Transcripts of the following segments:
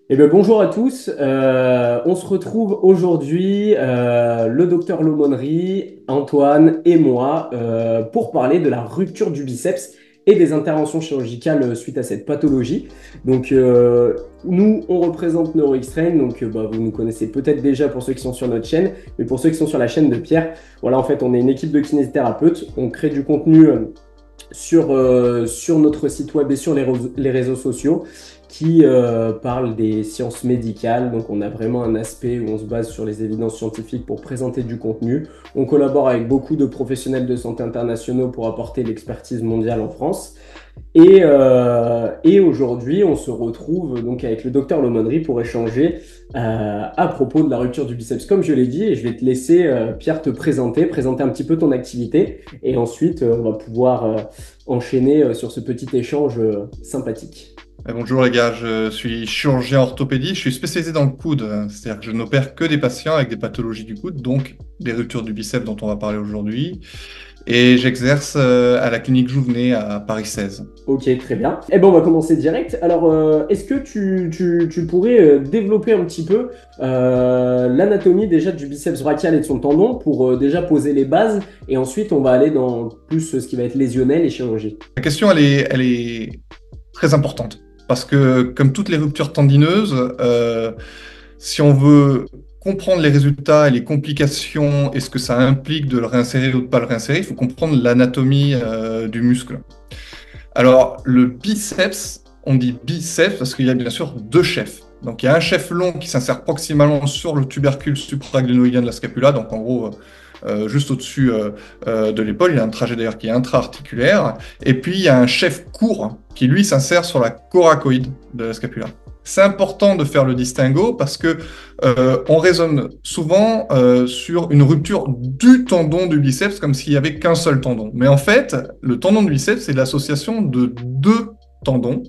Eh bien, bonjour à tous. On se retrouve aujourd'hui, le docteur L'aumônerie, Antoine et moi, pour parler de la rupture du biceps et des interventions chirurgicales suite à cette pathologie. Donc, nous, on représente NeuroXtrain. Donc, vous nous connaissez peut-être déjà pour ceux qui sont sur notre chaîne, mais pour ceux qui sont sur la chaîne de Pierre, voilà, en fait, on est une équipe de kinésithérapeutes. On crée du contenu sur notre site web et sur les réseaux sociaux qui parlent des sciences médicales. Donc on a vraiment un aspect où on se base sur les évidences scientifiques pour présenter du contenu. On collabore avec beaucoup de professionnels de santé internationaux pour apporter l'expertise mondiale en France. Et aujourd'hui, on se retrouve donc avec le docteur L'aumônerie pour échanger à propos de la rupture du biceps, comme je l'ai dit. Et je vais te laisser, Pierre, présenter un petit peu ton activité. Et ensuite, on va pouvoir enchaîner sur ce petit échange sympathique. Bonjour les gars, je suis chirurgien orthopédie, je suis spécialisé dans le coude, c'est-à-dire que je n'opère que des patients avec des pathologies du coude, donc des ruptures du biceps dont on va parler aujourd'hui, et j'exerce à la clinique Jouvenet à Paris 16. Ok, très bien. Eh ben, on va commencer direct. Alors, est-ce que tu pourrais développer un petit peu l'anatomie déjà du biceps brachial et de son tendon pour déjà poser les bases et ensuite on va aller dans plus ce qui va être lésionnel et chirurgie. La question, elle est très importante, parce que comme toutes les ruptures tendineuses, si on veut comprendre les résultats et les complications et ce que ça implique de le réinsérer ou de ne pas le réinsérer, il faut comprendre l'anatomie du muscle. Alors, le biceps, on dit biceps parce qu'il y a bien sûr deux chefs. Donc, il y a un chef long qui s'insère proximalement sur le tubercule supraglénoïdien de la scapula, donc en gros, juste au-dessus de l'épaule. Il y a un trajet d'ailleurs qui est intra-articulaire. Et puis, il y a un chef court qui, lui, s'insère sur la coracoïde de la scapula. C'est important de faire le distinguo parce que on raisonne souvent sur une rupture du tendon du biceps comme s'il n'y avait qu'un seul tendon. Mais en fait, le tendon du biceps, c'est l'association de deux tendons,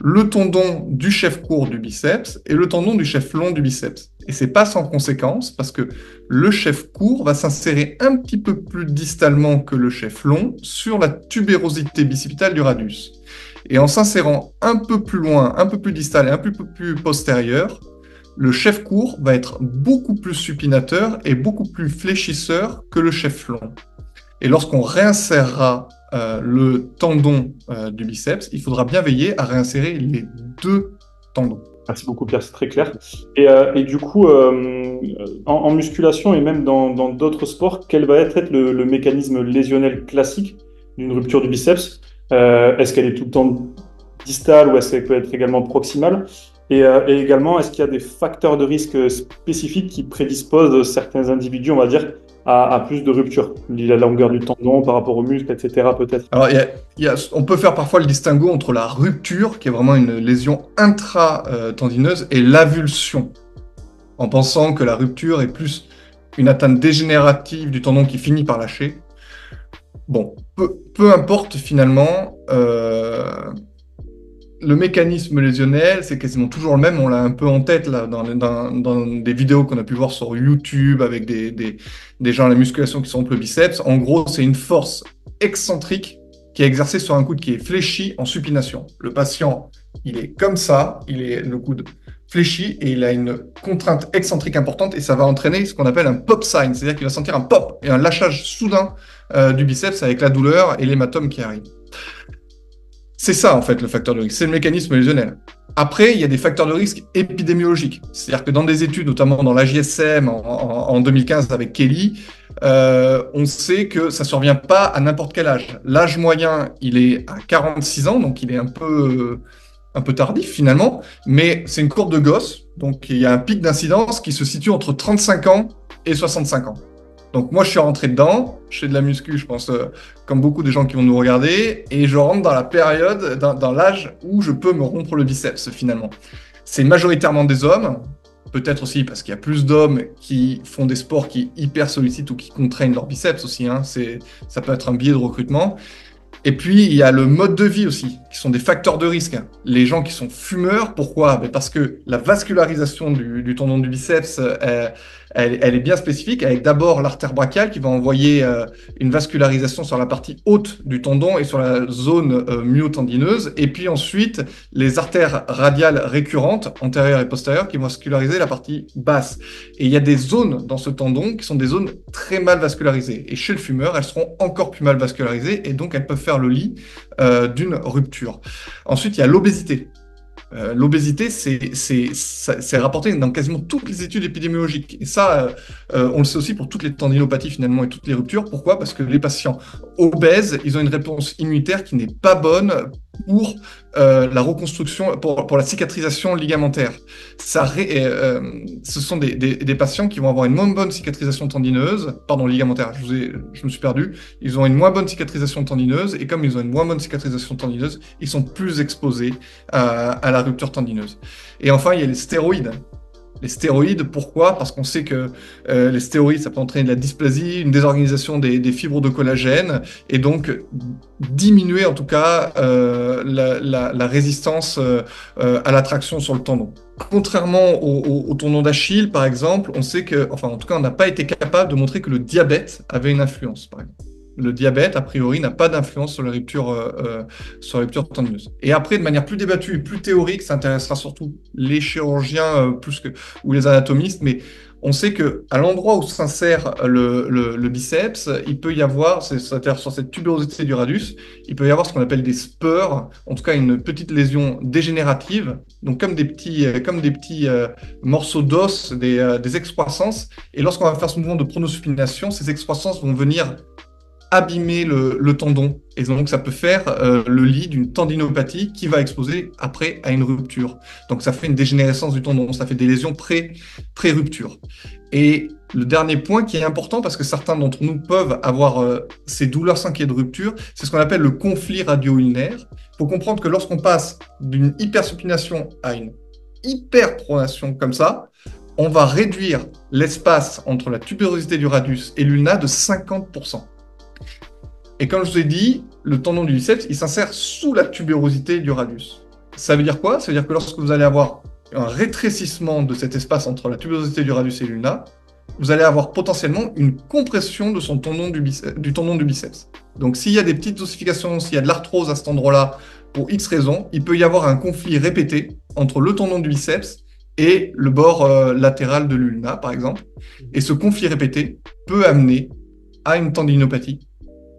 le tendon du chef court du biceps et le tendon du chef long du biceps. Et c'est pas sans conséquence parce que le chef court va s'insérer un petit peu plus distalement que le chef long sur la tubérosité bicipitale du radius. Et en s'insérant un peu plus loin, un peu plus distal et un peu plus postérieur, le chef court va être beaucoup plus supinateur et beaucoup plus fléchisseur que le chef long. Et lorsqu'on réinsérera le tendon du biceps, il faudra bien veiller à réinsérer les deux tendons. Merci beaucoup, Pierre, c'est très clair. Et du coup, en musculation et même dans d'autres sports, quel va être le mécanisme lésionnel classique d'une rupture du biceps? Est-ce qu'elle est tout le temps distale ou est-ce qu'elle peut être également proximale? Et également, est-ce qu'il y a des facteurs de risque spécifiques qui prédisposent certains individus, on va dire, à plus de ruptures? La longueur du tendon par rapport au muscle, etc. peut-être. Alors, on peut faire parfois le distinguo entre la rupture, qui est vraiment une lésion intra-tendineuse, et l'avulsion, en pensant que la rupture est plus une atteinte dégénérative du tendon qui finit par lâcher. Bon, peu importe finalement, le mécanisme lésionnel, c'est quasiment toujours le même. On l'a un peu en tête là, dans des vidéos qu'on a pu voir sur YouTube avec des gens à la musculation qui sont le biceps. En gros, c'est une force excentrique qui est exercée sur un coude qui est fléchi en supination. Le patient, il est comme ça, il est le coude fléchi et il a une contrainte excentrique importante et ça va entraîner ce qu'on appelle un pop sign, c'est-à-dire qu'il va sentir un pop et un lâchage soudain du biceps avec la douleur et l'hématome qui arrive. C'est ça, en fait, le facteur de risque. C'est le mécanisme lésionnel. Après, il y a des facteurs de risque épidémiologiques. C'est-à-dire que dans des études, notamment dans l'AJSM en 2015 avec Kelly, on sait que ça ne survient pas à n'importe quel âge. L'âge moyen, il est à 46 ans, donc il est un peu tardif finalement, mais c'est une courbe de Gauss. Donc il y a un pic d'incidence qui se situe entre 35 ans et 65 ans. Donc moi, je suis rentré dedans, je fais de la muscu, je pense, comme beaucoup des gens qui vont nous regarder, et je rentre dans la période, dans l'âge où je peux me rompre le biceps, finalement. C'est majoritairement des hommes, peut-être aussi parce qu'il y a plus d'hommes qui font des sports qui hyper sollicitent ou qui contraignent leur biceps aussi, hein. Ça peut être un biais de recrutement. Et puis, il y a le mode de vie aussi qui sont des facteurs de risque. Les gens qui sont fumeurs, pourquoi? Parce que la vascularisation du tendon du biceps, elle est bien spécifique, avec d'abord l'artère brachiale qui va envoyer une vascularisation sur la partie haute du tendon et sur la zone myotendineuse, et puis ensuite les artères radiales récurrentes, antérieures et postérieures, qui vont vasculariser la partie basse. Et il y a des zones dans ce tendon qui sont des zones très mal vascularisées. Et chez le fumeur, elles seront encore plus mal vascularisées, et donc elles peuvent faire le lit d'une rupture. Ensuite, il y a l'obésité. L'obésité, c'est rapporté dans quasiment toutes les études épidémiologiques. Et ça, on le sait aussi pour toutes les tendinopathies finalement et toutes les ruptures. Pourquoi? Parce que les patients obèses, ils ont une réponse immunitaire qui n'est pas bonne pour la reconstruction, pour la cicatrisation ligamentaire. Ce sont des patients qui vont avoir une moins bonne cicatrisation tendineuse, pardon, ligamentaire, je me suis perdu. Ils ont une moins bonne cicatrisation tendineuse, et comme ils ont une moins bonne cicatrisation tendineuse, ils sont plus exposés à la rupture tendineuse. Et enfin, il y a les stéroïdes. Les stéroïdes, pourquoi? Parce qu'on sait que les stéroïdes, ça peut entraîner de la dysplasie, une désorganisation des fibres de collagène, et donc diminuer en tout cas la résistance à la traction sur le tendon. Contrairement au tendon d'Achille, par exemple, on sait que, enfin en tout cas, on n'a pas été capable de montrer que le diabète avait une influence, par exemple. Le diabète, a priori, n'a pas d'influence sur les ruptures tendineuses. Et après, de manière plus débattue et plus théorique, ça intéressera surtout les chirurgiens ou les anatomistes, mais on sait qu'à l'endroit où s'insère le biceps, il peut y avoir, c'est-à-dire sur cette tuberosité du radius, il peut y avoir ce qu'on appelle des spurs, en tout cas une petite lésion dégénérative, donc comme des petits morceaux d'os, des excroissances. Et lorsqu'on va faire ce mouvement de pronosupination, ces excroissances vont venir abîmer le tendon. Et donc, ça peut faire le lit d'une tendinopathie qui va exposer après à une rupture. Donc, ça fait une dégénérescence du tendon, ça fait des lésions pré-rupture. Et le dernier point qui est important, parce que certains d'entre nous peuvent avoir ces douleurs s'inquiètent de rupture, c'est ce qu'on appelle le conflit radio-ulnaire. Il faut comprendre que lorsqu'on passe d'une hypersupination à une hyperpronation comme ça, on va réduire l'espace entre la tuberosité du radius et l'ulna de 50%. Et comme je vous ai dit, le tendon du biceps, il s'insère sous la tubérosité du radius. Ça veut dire quoi? Ça veut dire que lorsque vous allez avoir un rétrécissement de cet espace entre la tubérosité du radius et l'ulna, vous allez avoir potentiellement une compression de son tendon du tendon du biceps. Donc s'il y a des petites ossifications, s'il y a de l'arthrose à cet endroit-là, pour X raisons, il peut y avoir un conflit répété entre le tendon du biceps et le bord latéral de l'ulna, par exemple. Et ce conflit répété peut amener à une tendinopathie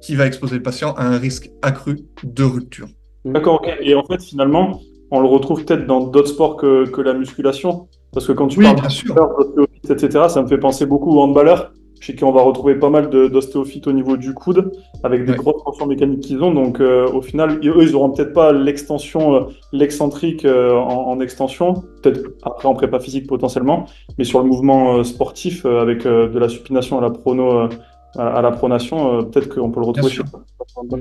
qui va exposer le patient à un risque accru de rupture. D'accord, ok. Et en fait, finalement, on le retrouve peut-être dans d'autres sports que la musculation. Parce que quand tu parles d'ostéophyte, etc., ça me fait penser beaucoup aux handballeurs, chez qui on va retrouver pas mal d'ostéophytes au niveau du coude, avec des grosses tensions mécaniques qu'ils ont. Donc, au final, eux, ils n'auront peut-être pas l'extension, l'excentrique en extension, peut-être après en prépa physique potentiellement, mais sur le mouvement sportif, avec de la supination à la pronation, peut-être qu'on peut le retrouver chez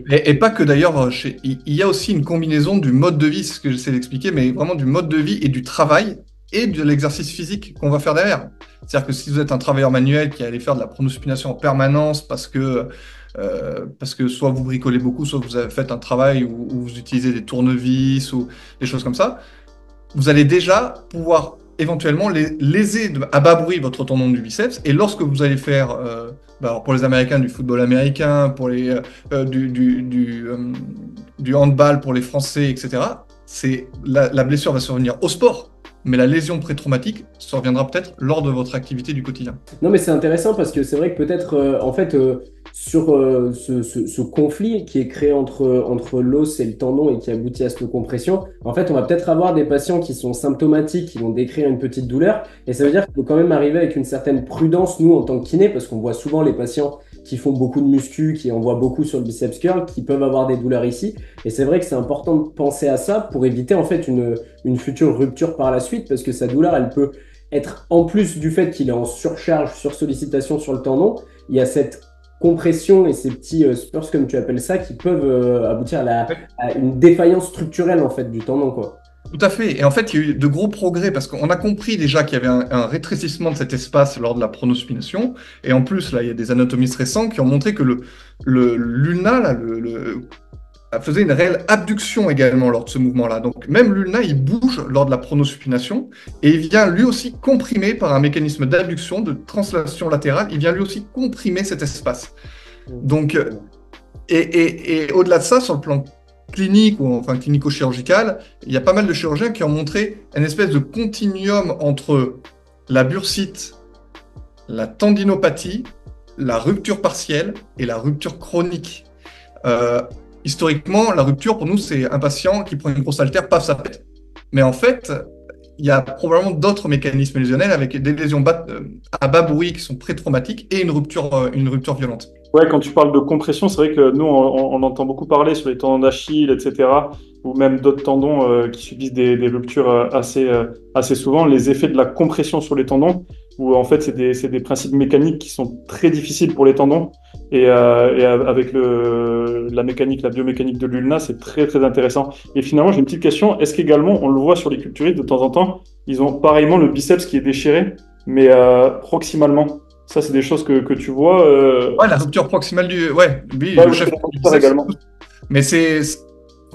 et pas que d'ailleurs, il y a aussi une combinaison du mode de vie, c'est ce que j'essaie d'expliquer, mais vraiment du mode de vie et du travail et de l'exercice physique qu'on va faire derrière. C'est-à-dire que si vous êtes un travailleur manuel qui allait faire de la pronosupination en permanence parce que soit vous bricolez beaucoup, soit vous avez fait un travail où vous utilisez des tournevis ou des choses comme ça, vous allez déjà pouvoir éventuellement léser à bas bruit votre tendon du biceps. Et lorsque vous allez faire, alors pour les Américains, du football américain, pour les du handball pour les Français, etc., la blessure va survenir au sport. Mais la lésion pré-traumatique surviendra peut-être lors de votre activité du quotidien. Non, mais c'est intéressant parce que c'est vrai que peut-être, sur ce conflit qui est créé entre l'os et le tendon et qui aboutit à cette compression, en fait, on va peut-être avoir des patients qui sont symptomatiques, qui vont décrire une petite douleur. Et ça veut dire qu'il faut quand même arriver avec une certaine prudence, nous, en tant que kiné, parce qu'on voit souvent les patients qui font beaucoup de muscu, qui envoient beaucoup sur le biceps curl, qui peuvent avoir des douleurs ici. Et c'est vrai que c'est important de penser à ça pour éviter en fait une future rupture par la suite, parce que sa douleur, elle peut être, en plus du fait qu'il est en surcharge, sursollicitation sur le tendon, il y a cette compression et ces petits spurs, comme tu appelles ça, qui peuvent aboutir à une défaillance structurelle en fait du tendon, quoi. Tout à fait. Et en fait, il y a eu de gros progrès parce qu'on a compris déjà qu'il y avait un rétrécissement de cet espace lors de la pronospination. Et en plus, là, il y a des anatomistes récents qui ont montré que l'ulna, faisait une réelle abduction également lors de ce mouvement-là. Donc même l'ulna, il bouge lors de la pronosupination et il vient lui aussi comprimer par un mécanisme d'abduction, de translation latérale, il vient lui aussi comprimer cet espace. Donc, et au-delà de ça, sur le plan clinique ou enfin clinico-chirurgical, il y a pas mal de chirurgiens qui ont montré une espèce de continuum entre la bursite, la tendinopathie, la rupture partielle et la rupture chronique. Historiquement, la rupture, pour nous, c'est un patient qui prend une grosse haltère, paf, ça pète. Mais en fait, il y a probablement d'autres mécanismes lésionnels avec des lésions à bas bruit qui sont pré-traumatiques et une rupture violente. Ouais, quand tu parles de compression, c'est vrai que nous, on entend beaucoup parler sur les tendons d'Achille, etc., ou même d'autres tendons qui subissent des ruptures assez souvent. Les effets de la compression sur les tendons, où en fait, c'est des principes mécaniques qui sont très difficiles pour les tendons. Et avec la mécanique, la biomécanique de l'ulna, c'est très, très intéressant. Et finalement, j'ai une petite question. Est-ce qu'également, on le voit sur les culturistes de temps en temps, ils ont pareillement le biceps qui est déchiré, mais proximalement? Ça, c'est des choses que tu vois. Ouais, la rupture proximale du. Ouais, lui, Ouais, le chef du biceps également. Mais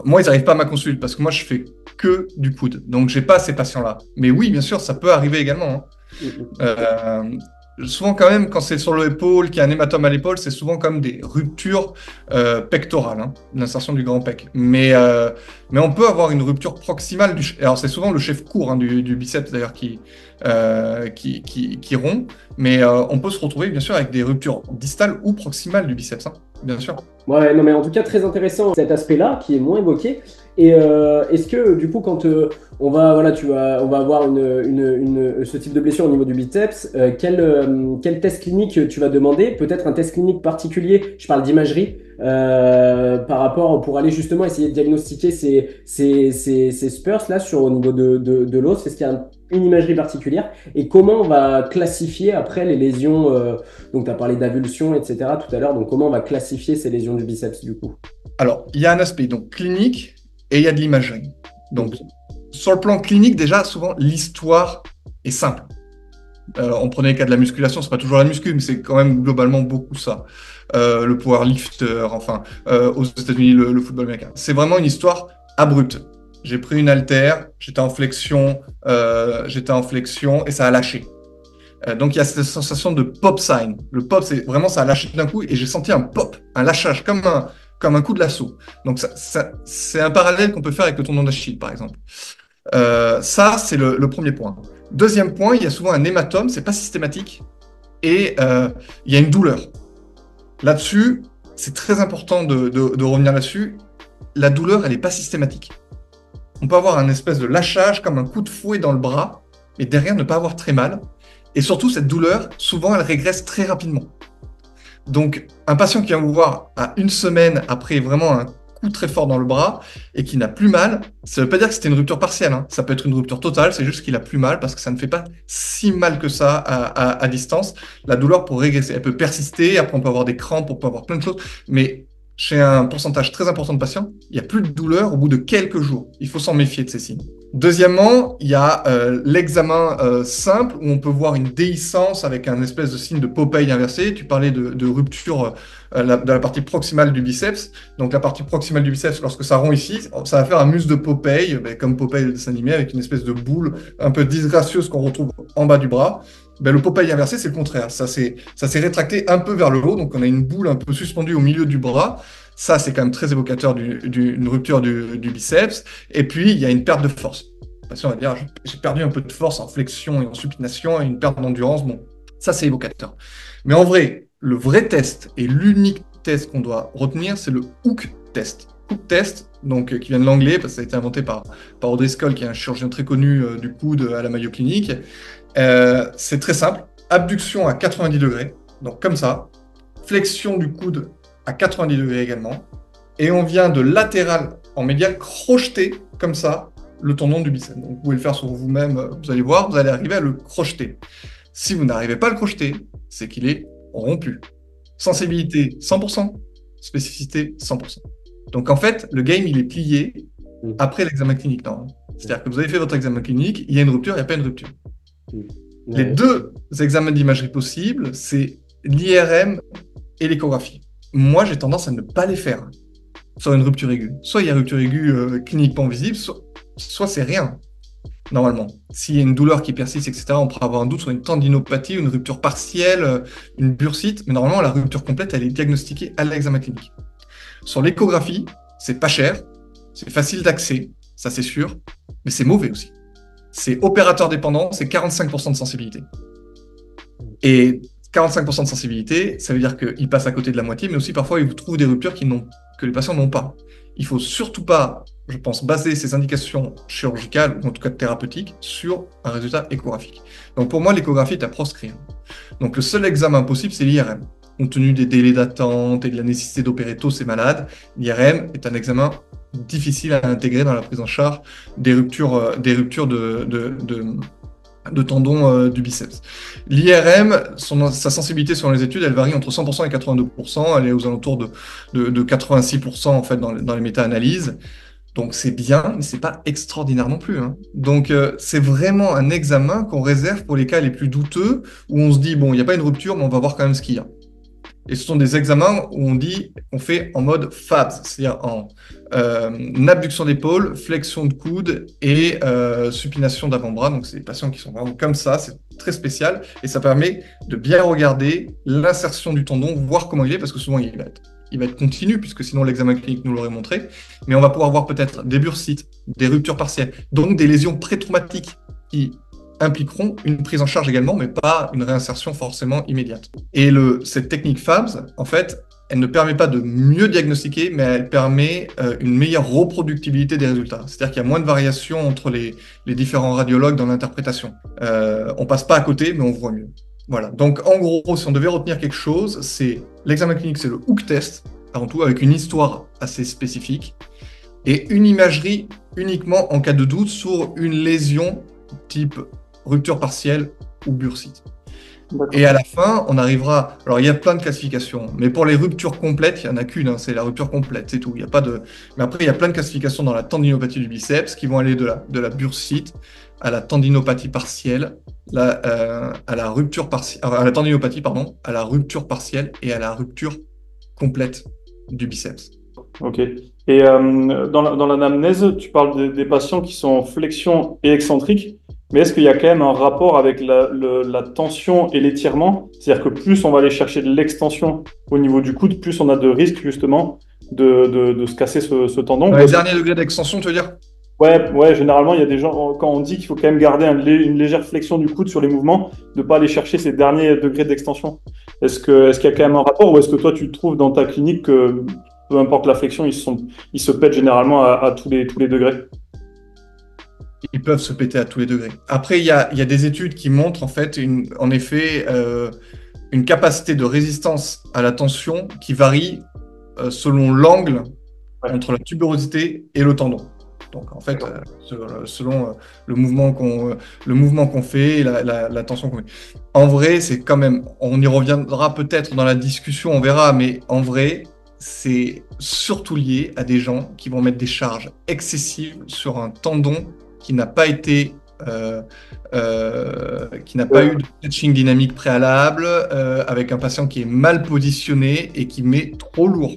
moi, ils n'arrivent pas à ma consulte parce que moi, je fais que du coude. Donc, j'ai pas ces patients-là. Mais oui, bien sûr, ça peut arriver également. Souvent, quand même, quand c'est sur l'épaule, qu'il y a un hématome à l'épaule, c'est souvent comme des ruptures pectorales, l'insertion du grand pec. Mais on peut avoir une rupture proximale alors, c'est souvent le chef court du biceps, d'ailleurs, qui rompt. Mais on peut se retrouver, bien sûr, avec des ruptures distales ou proximales du biceps, bien sûr. Ouais, non, mais en tout cas, très intéressant cet aspect-là qui est moins évoqué. Et est-ce que, du coup, quand on va avoir ce type de blessure au niveau du biceps, quel test clinique tu vas demander? Peut-être un test clinique particulier, je parle d'imagerie, par rapport pour aller justement essayer de diagnostiquer ces spurs là au niveau de l'os. Est-ce qu'il y a une imagerie particulière? Et comment on va classifier après les lésions donc, tu as parlé d'avulsion, etc. tout à l'heure. Donc, comment on va classifier ces lésions du biceps, du coup? Alors, il y a un aspect donc, clinique et il y a de l'imagerie. Donc, sur le plan clinique, déjà, souvent, l'histoire est simple. On prenait le cas de la musculation, c'est pas toujours la muscu, mais c'est quand même globalement beaucoup ça. Le powerlifter, enfin, aux États-Unis, le football américain. C'est vraiment une histoire abrupte. J'ai pris une haltère, j'étais en flexion et ça a lâché. Donc, il y a cette sensation de pop sign. Le pop, c'est vraiment, ça a lâché d'un coup et j'ai senti un pop, un lâchage, comme un coup de lasso. Donc, c'est un parallèle qu'on peut faire avec le tendon d'Achille, par exemple. Ça, c'est le premier point. Deuxième point, il y a souvent un hématome, c'est pas systématique, et il y a une douleur. Là-dessus, c'est très important de revenir là-dessus. La douleur, elle n'est pas systématique. On peut avoir un espèce de lâchage, comme un coup de fouet dans le bras, et derrière ne pas avoir très mal. Et surtout, cette douleur, souvent, elle régresse très rapidement. Donc, un patient qui vient vous voir à une semaine après vraiment un coup très fort dans le bras et qui n'a plus mal, ça ne veut pas dire que c'était une rupture partielle. Ça peut être une rupture totale, c'est juste qu'il a plus mal parce que ça ne fait pas si mal que ça à distance. La douleur peut régresser, elle peut persister, après on peut avoir des crampes, on peut avoir plein de choses, mais chez un pourcentage très important de patients, il n'y a plus de douleur au bout de quelques jours. Il faut s'en méfier de ces signes. Deuxièmement, il y a l'examen simple où on peut voir une déhiscence avec un espèce de signe de Popeye inversé. Tu parlais de rupture de la partie proximale du biceps. Donc la partie proximale du biceps, lorsque ça rompt ici, ça va faire un muscle de Popeye, comme Popeye le dessin animé, avec une espèce de boule un peu disgracieuse qu'on retrouve en bas du bras. Le Popeye inversé, c'est le contraire. Ça s'est rétracté un peu vers le haut, donc on a une boule un peu suspendue au milieu du bras. Ça, c'est quand même très évocateur d'une rupture du biceps. Et puis, il y a une perte de force. Le patient va dire, j'ai perdu un peu de force en flexion et en supination et une perte d'endurance. Bon, ça, c'est évocateur. Mais en vrai, le vrai test et l'unique test qu'on doit retenir, c'est le hook test. Hook test, donc, qui vient de l'anglais, parce que ça a été inventé par O'Driscoll, qui est un chirurgien très connu du coude à la Mayo Clinic. C'est très simple. Abduction à 90 degrés, donc comme ça. Flexion du coude à 90 degrés également. Et on vient de latéral en médial crocheter comme ça le tendon du biceps. Donc, vous pouvez le faire sur vous-même, vous allez voir, vous allez arriver à le crocheter. Si vous n'arrivez pas à le crocheter, c'est qu'il est rompu. Sensibilité 100%, spécificité 100%. Donc en fait, le game, il est plié après l'examen clinique. C'est-à-dire que vous avez fait votre examen clinique, il y a une rupture, il n'y a pas une rupture. Les deux examens d'imagerie possibles, c'est l'IRM et l'échographie. Moi, j'ai tendance à ne pas les faire. sur une rupture aiguë. Soit il y a rupture aiguë cliniquement visible, soit c'est rien, normalement. S'il y a une douleur qui persiste, etc., on pourra avoir un doute sur une tendinopathie, une rupture partielle, une bursite, mais normalement, la rupture complète, elle est diagnostiquée à l'examen clinique. Sur l'échographie, c'est pas cher, c'est facile d'accès, ça c'est sûr, mais c'est mauvais aussi. C'est opérateur dépendant, c'est 45% de sensibilité. Et 45% de sensibilité, ça veut dire qu'ils passent à côté de la moitié, mais aussi parfois ils trouvent des ruptures que les patients n'ont pas. Il faut surtout pas, je pense, baser ces indications chirurgicales, ou en tout cas thérapeutiques, sur un résultat échographique. Donc pour moi, l'échographie est à proscrire. Donc le seul examen possible, c'est l'IRM. Compte tenu des délais d'attente et de la nécessité d'opérer tôt ces malades, l'IRM est un examen difficile à intégrer dans la prise en charge des ruptures de tendons du biceps. L'IRM, sa sensibilité selon les études, elle varie entre 100% et 82%. Elle est aux alentours de 86% en fait dans les méta-analyses. Donc c'est bien, mais c'est pas extraordinaire non plus, hein. Donc c'est vraiment un examen qu'on réserve pour les cas les plus douteux, où on se dit, bon, il n'y a pas une rupture, mais on va voir quand même ce qu'il y a. Et ce sont des examens où on fait en mode FABS, c'est-à-dire en abduction d'épaule, flexion de coude et supination d'avant-bras. Donc, c'est des patients qui sont vraiment comme ça, c'est très spécial. Et ça permet de bien regarder l'insertion du tendon, voir comment il est, parce que souvent, il va être continu, puisque sinon l'examen clinique nous l'aurait montré. Mais on va pouvoir voir peut-être des bursites, des ruptures partielles, donc des lésions pré-traumatiques qui impliqueront une prise en charge également, mais pas une réinsertion forcément immédiate. Et cette technique FABS, en fait, elle ne permet pas de mieux diagnostiquer, mais elle permet une meilleure reproductibilité des résultats. C'est-à-dire qu'il y a moins de variations entre les différents radiologues dans l'interprétation. On passe pas à côté, mais on voit mieux. Voilà. Donc, en gros, si on devait retenir quelque chose, c'est l'examen clinique, c'est le Hook test, avant tout, avec une histoire assez spécifique, et une imagerie uniquement en cas de doute sur une lésion type rupture partielle ou bursite. Et à la fin, on arrivera... Alors, il y a plein de classifications, mais pour les ruptures complètes, il n'y en a qu'une, hein, c'est la rupture complète, c'est tout. Il y a pas de... Mais après, il y a plein de classifications dans la tendinopathie du biceps qui vont aller de la bursite à la tendinopathie partielle, à la rupture partielle, à la tendinopathie, pardon, à la rupture partielle et à la rupture complète du biceps. Ok. Et dans l'anamnèse, tu parles des patients qui sont en flexion et excentrique. Mais est-ce qu'il y a quand même un rapport avec la tension et l'étirement? C'est-à-dire que plus on va aller chercher de l'extension au niveau du coude, plus on a de risques justement de se casser ce tendon. Les derniers degrés d'extension, tu veux dire? Ouais, généralement, il y a des gens, quand on dit qu'il faut quand même garder une légère flexion du coude sur les mouvements, de ne pas aller chercher ces derniers degrés d'extension. Est-ce qu'il y a quand même un rapport, ou est-ce que toi, tu trouves dans ta clinique que peu importe la flexion, ils se pètent généralement à tous les degrés? Ils peuvent se péter à tous les degrés. Après, il y a des études qui montrent en fait, en effet, une capacité de résistance à la tension qui varie selon l'angle entre la tuberosité et le tendon. Donc en fait, selon le mouvement qu'on fait et la tension qu'on met. En vrai, c'est quand même, on y reviendra peut-être dans la discussion, on verra, mais en vrai, c'est surtout lié à des gens qui vont mettre des charges excessives sur un tendon qui n'a pas été, qui n'a pas eu de stretching dynamique préalable, avec un patient qui est mal positionné et qui met trop lourd,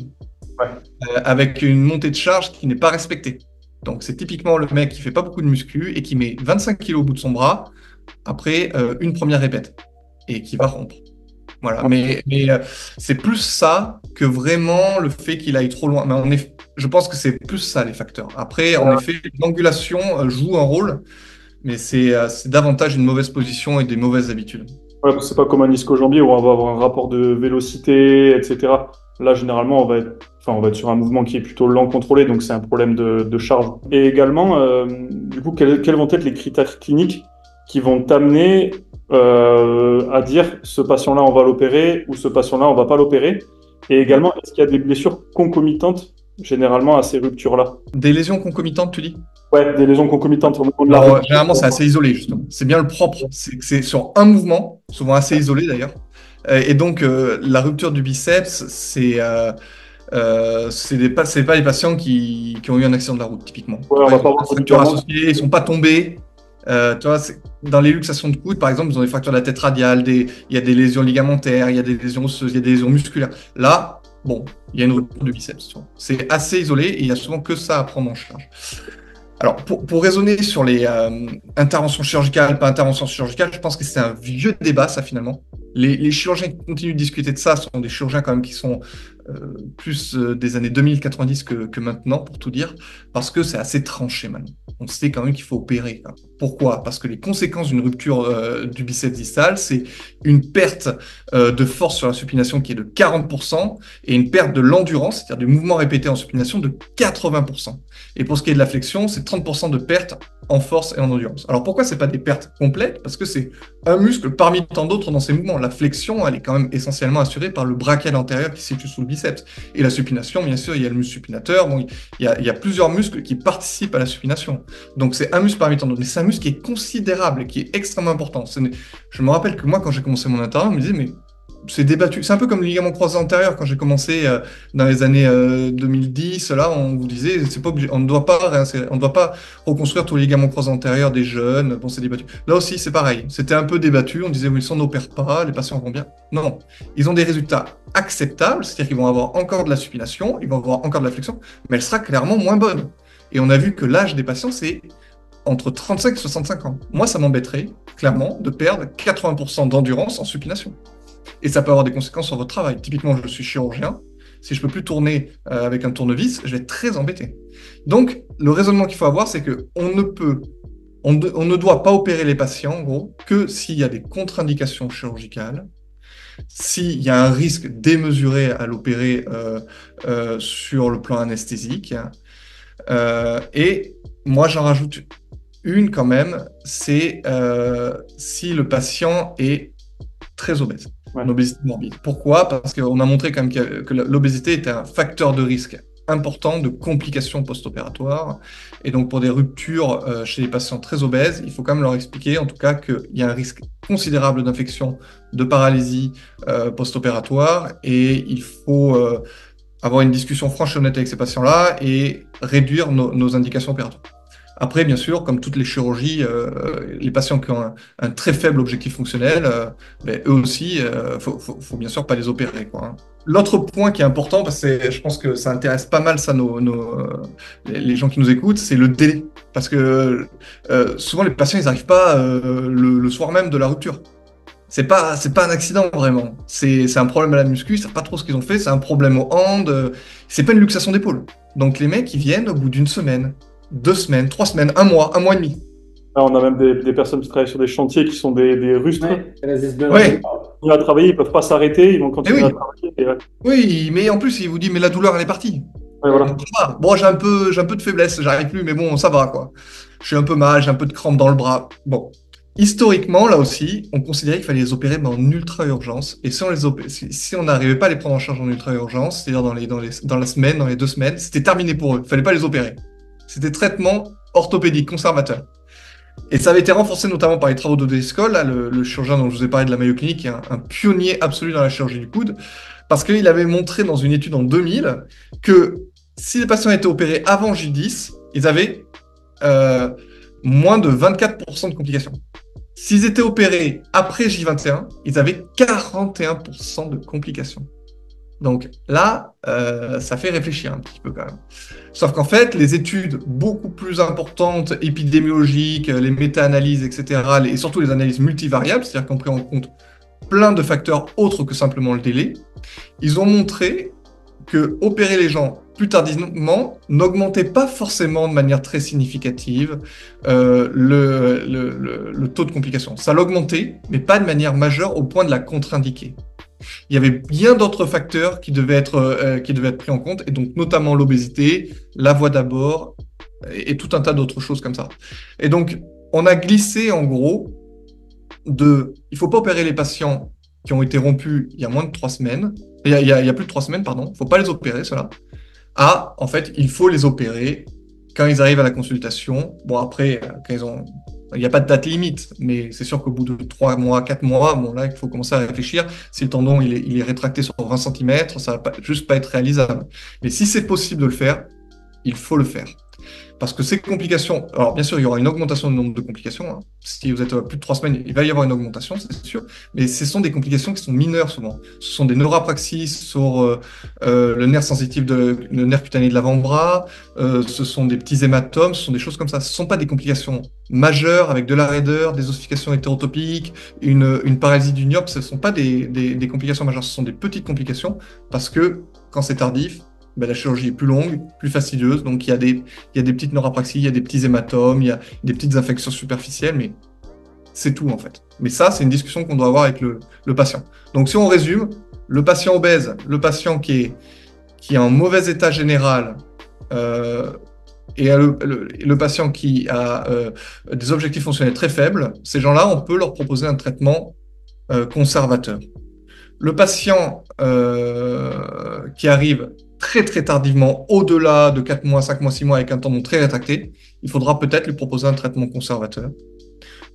avec une montée de charge qui n'est pas respectée. Donc c'est typiquement le mec qui fait pas beaucoup de muscu et qui met 25 kg au bout de son bras après une première répète et qui va rompre. Voilà, mais c'est plus ça que vraiment le fait qu'il aille trop loin. Mais je pense que c'est plus ça les facteurs. Après, en effet, l'angulation joue un rôle, mais c'est davantage une mauvaise position et des mauvaises habitudes. Ouais, c'est pas comme un ischio-jambier où on va avoir un rapport de vélocité, etc. Là, généralement, on va être sur un mouvement qui est plutôt lent contrôlé, donc c'est un problème de charge. Et également, du coup, quels vont être les critères cliniques qui vont t'amener à dire ce patient-là, on va l'opérer ou ce patient-là, on va pas l'opérer? Et également, est-ce qu'il y a des blessures concomitantes généralement à ces ruptures-là? Des lésions concomitantes, tu dis? Ouais, des lésions concomitantes. Alors, généralement, c'est assez isolé, justement. C'est bien le propre. C'est que c'est sur un mouvement, souvent assez isolé d'ailleurs. Et donc, la rupture du biceps, c'est pas les patients qui ont eu un accident de la route, typiquement. Ouais, on va pas avoir des fractures associées, ils sont pas tombés. Tu vois, dans les luxations de coude, par exemple, ils ont des fractures de la tête radiale, il y a des lésions ligamentaires, il y a des lésions osseuses, il y a des lésions musculaires. Là, bon, il y a une rupture du biceps. Tu vois. C'est assez isolé et il y a souvent que ça à prendre en charge. Alors, pour raisonner sur les interventions chirurgicales, pas interventions chirurgicales, je pense que c'est un vieux débat, ça, finalement. Les chirurgiens qui continuent de discuter de ça sont des chirurgiens quand même qui sont plus des années 2090 que maintenant, pour tout dire, parce que c'est assez tranché maintenant. On sait quand même qu'il faut opérer. Hein. Pourquoi? Parce que les conséquences d'une rupture du biceps distal, c'est une perte de force sur la supination qui est de 40% et une perte de l'endurance, c'est-à-dire du mouvement répété en supination, de 80%. Et pour ce qui est de la flexion, c'est 30% de perte en force et en endurance. Alors pourquoi c'est pas des pertes complètes? Parce que c'est un muscle parmi tant d'autres dans ces mouvements. La flexion, elle est quand même essentiellement assurée par le brachial antérieur qui se situe sous le biceps. Et la supination, bien sûr, il y a le muscle supinateur. Bon, il y a plusieurs muscles qui participent à la supination. Donc c'est un muscle parmi tant d'autres. Mais c'est un muscle qui est considérable et qui est extrêmement important. Je me rappelle que moi, quand j'ai commencé mon internat, on me disait, mais c'est débattu. C'est un peu comme le ligament croisé antérieur quand j'ai commencé dans les années 2010. Là, on vous disait, c'est pas obligé, on ne doit pas reconstruire tous les ligaments croisés antérieurs des jeunes. Bon, c'est débattu. Là aussi, c'est pareil. C'était un peu débattu. On disait, oui, si on n'opère pas, les patients vont bien. Non, ils ont des résultats acceptables, c'est-à-dire qu'ils vont avoir encore de la supination, ils vont avoir encore de la flexion, mais elle sera clairement moins bonne. Et on a vu que l'âge des patients, c'est entre 35 et 65 ans. Moi, ça m'embêterait, clairement, de perdre 80% d'endurance en supination. Et ça peut avoir des conséquences sur votre travail. Typiquement, je suis chirurgien. Si je peux plus tourner avec un tournevis, je vais être très embêté. Donc, le raisonnement qu'il faut avoir, c'est que on ne doit pas opérer les patients, en gros, que s'il y a des contre-indications chirurgicales, s'il y a un risque démesuré à l'opérer sur le plan anesthésique. Et moi, j'en rajoute une quand même, c'est si le patient est très obèse. Ouais. L'obésité morbide. Pourquoi? Parce qu'on a montré quand même que l'obésité était un facteur de risque important de complications post-opératoires. Et donc, pour des ruptures chez les patients très obèses, il faut quand même leur expliquer, en tout cas, qu'il y a un risque considérable d'infection, de paralysie post-opératoire. Et il faut avoir une discussion franche et honnête avec ces patients-là et réduire nos indications opératoires. Après, bien sûr, comme toutes les chirurgies, les patients qui ont un très faible objectif fonctionnel, eux aussi, faut bien sûr pas les opérer, quoi, hein. L'autre point qui est important, parce que je pense que ça intéresse pas mal ça, les gens qui nous écoutent, c'est le délai. Parce que souvent, les patients, ils n'arrivent pas le soir même de la rupture. C'est pas un accident, vraiment. C'est un problème à la muscu, ils savent pas trop ce qu'ils ont fait, c'est un problème au hand, c'est pas une luxation d'épaule. Donc les mecs, ils viennent au bout d'une semaine, 2 semaines, 3 semaines, un mois et demi. Là, on a même des personnes qui travaillent sur des chantiers qui sont des rustres. Ouais, elles résistent bien. Ouais. Ils vont travailler, ils peuvent pas s'arrêter, ils vont continuer oui. à travailler. Et, Oui, mais en plus, il vous dit, mais la douleur, elle est partie. ouais, voilà. Bon, j'ai un peu de faiblesse, j'arrive plus, mais bon, ça va, quoi. Je suis un peu mal, j'ai un peu de crampe dans le bras. Bon. Historiquement, là aussi, on considérait qu'il fallait les opérer mais en ultra-urgence. Et si on n'arrivait pas à les prendre en charge en ultra-urgence, c'est-à-dire dans la semaine, dans les 2 semaines, c'était terminé pour eux. Il fallait pas les opérer. C'était traitement orthopédique, conservateur. Et ça avait été renforcé notamment par les travaux d'Odé Scholl, là, le chirurgien dont je vous ai parlé de la Mayo Clinic, qui est un pionnier absolu dans la chirurgie du coude, parce qu'il avait montré dans une étude en 2000 que si les patients étaient opérés avant J10, ils avaient moins de 24% de complications. S'ils étaient opérés après J21, ils avaient 41% de complications. Donc là, ça fait réfléchir un petit peu quand même. Sauf qu'en fait, les études beaucoup plus importantes, épidémiologiques, les méta-analyses, etc., et surtout les analyses multivariables, c'est-à-dire qu'on prend en compte plein de facteurs autres que simplement le délai, ils ont montré que opérer les gens plus tardivement n'augmentait pas forcément de manière très significative le taux de complications. Ça l'augmentait, mais pas de manière majeure au point de la contre-indiquer. Il y avait bien d'autres facteurs qui devaient être pris en compte, et donc notamment l'obésité, la voie d'abord, et tout un tas d'autres choses comme ça. Et donc, on a glissé en gros il ne faut pas opérer les patients qui ont été rompus il y a moins de 3 semaines, il y a plus de 3 semaines, pardon, il ne faut pas les opérer, ceux-là. En fait, il faut les opérer quand ils arrivent à la consultation. Bon, après, il n'y a pas de date limite, mais c'est sûr qu'au bout de 3 mois, 4 mois, bon, là, il faut commencer à réfléchir. Si le tendon il est rétracté sur 20 cm, ça ne va juste pas être réalisable. Mais si c'est possible de le faire, il faut le faire. Parce que ces complications, alors bien sûr, il y aura une augmentation du nombre de complications, hein. Si vous êtes à plus de 3 semaines, il va y avoir une augmentation, c'est sûr. Mais ce sont des complications qui sont mineures souvent. Ce sont des neurapraxies sur le nerf sensitif, le nerf cutané de l'avant-bras. Ce sont des petits hématomes, ce sont des choses comme ça. Ce ne sont pas des complications majeures avec de la raideur, des ossifications hétérotopiques, une paralysie du niobe. Ce ne sont pas des complications majeures, ce sont des petites complications parce que quand c'est tardif, ben, la chirurgie est plus longue, plus fastidieuse. Donc il y a des petites neurapraxies, il y a des petits hématomes, il y a des petites infections superficielles, mais c'est tout en fait. Mais ça, c'est une discussion qu'on doit avoir avec le patient. Donc si on résume, le patient obèse, le patient qui est en mauvais état général, et le patient qui a des objectifs fonctionnels très faibles, ces gens-là, on peut leur proposer un traitement conservateur. Le patient qui arrive très très tardivement, au-delà de 4 mois, 5 mois, 6 mois, avec un tendon très rétracté, il faudra peut-être lui proposer un traitement conservateur.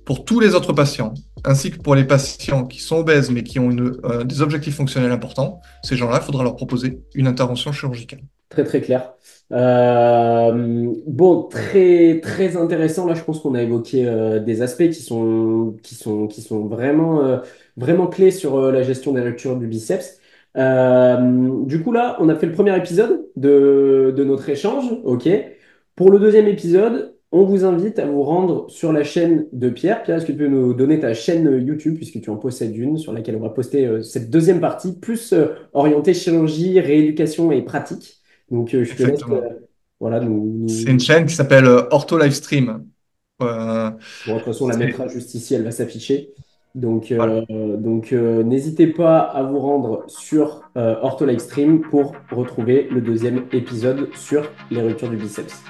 Pour tous les autres patients, ainsi que pour les patients qui sont obèses mais qui ont des objectifs fonctionnels importants, ces gens-là, il faudra leur proposer une intervention chirurgicale. Très très clair. Bon, très très intéressant. Là, je pense qu'on a évoqué des aspects qui sont vraiment vraiment clés sur la gestion des ruptures du biceps. Du coup, là, on a fait le premier épisode de notre échange. Ok. Pour le deuxième épisode, on vous invite à vous rendre sur la chaîne de Pierre. Pierre, est-ce que tu peux nous donner ta chaîne YouTube, puisque tu en possèdes une, sur laquelle on va poster cette deuxième partie, plus orientée chirurgie, rééducation et pratique. Donc, je te laisse Exactement. voilà, C'est une chaîne qui s'appelle Ortho Livestream. Euh, Bon, de toute façon, on la c'est- mettra juste ici, elle va s'afficher. Donc, voilà. n'hésitez pas à vous rendre sur Ortho Livestream pour retrouver le deuxième épisode sur les ruptures du biceps.